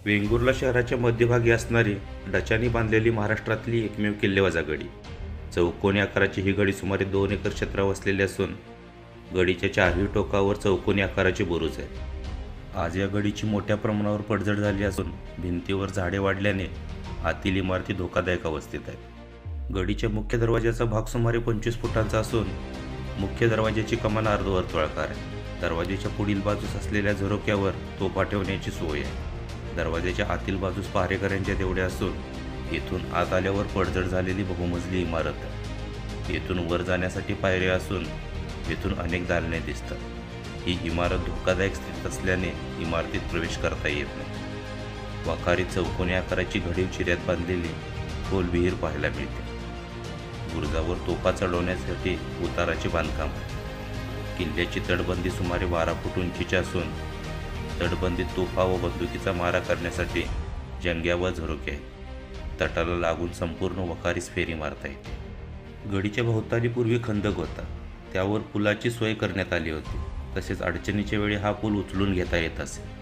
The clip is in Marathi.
वेंगुर्ला शहराच्या मध्यभागी असणारी डचानी बांधलेली महाराष्ट्रातली एकमेव किल्लेवजा गडी. चौकोनी आकाराची ही गडी सुमारे 2 एकर क्षेत्रावर वसलेली असून गडीच्या चारही टोकावर चौकोनी आकाराचे बुरुज आहेत. आज या गडीची मोठ्या प्रमाणावर पडझड झाली असून भिंतीवर झाडे वाढल्याने आतील इमारती धोकादायक अवस्थेत आहेत. गडीच्या मुख्य दरवाजाचा भाग सुमारे 25 फुटांचा असून मुख्य दरवाजाची कमान अर्धवर्तुळाकार आहे. दरवाजाच्या पुढील बाजूस असलेल्या झरोक्यावर तोफा ठेवण्याची सोय आहे. दरवाजाच्या आतील बाजूस पहारेकऱ्यांच्या देवड्या असून येथून आत आल्यावर पडझड झालेली बहुमजली इमारत आहे. येथून वर जाण्यासाठी पायऱ्या असून येथून अनेक दालने दिसतात. ही इमारत धोकादायक स्थितीत असल्याने इमारतीत प्रवेश करता येत नाही. वाकारीत चौकोनी आकाराची घडीव चिऱ्यात बांधलेली खोल विहीर पाहायला मिळते. बुरुजावर तोफा चढवण्यासाठी उताराचे बांधकाम आहे. किल्ल्याची तटबंदी सुमारे 12 फूट उंचीची असून तटबंदीत तोफा व बंदुकीचा मारा करण्यासाठी जंग्या व झरोके आहेत. तटाला लागून संपूर्ण वखारीस फेरी मारता येते. गडीच्या भोवताली पूर्वी खंदक होता. त्यावर पुलाची सोय करण्यात आली होती. तसेच अडचणीच्या वेळी हा पूल उचलून घेता येत असे.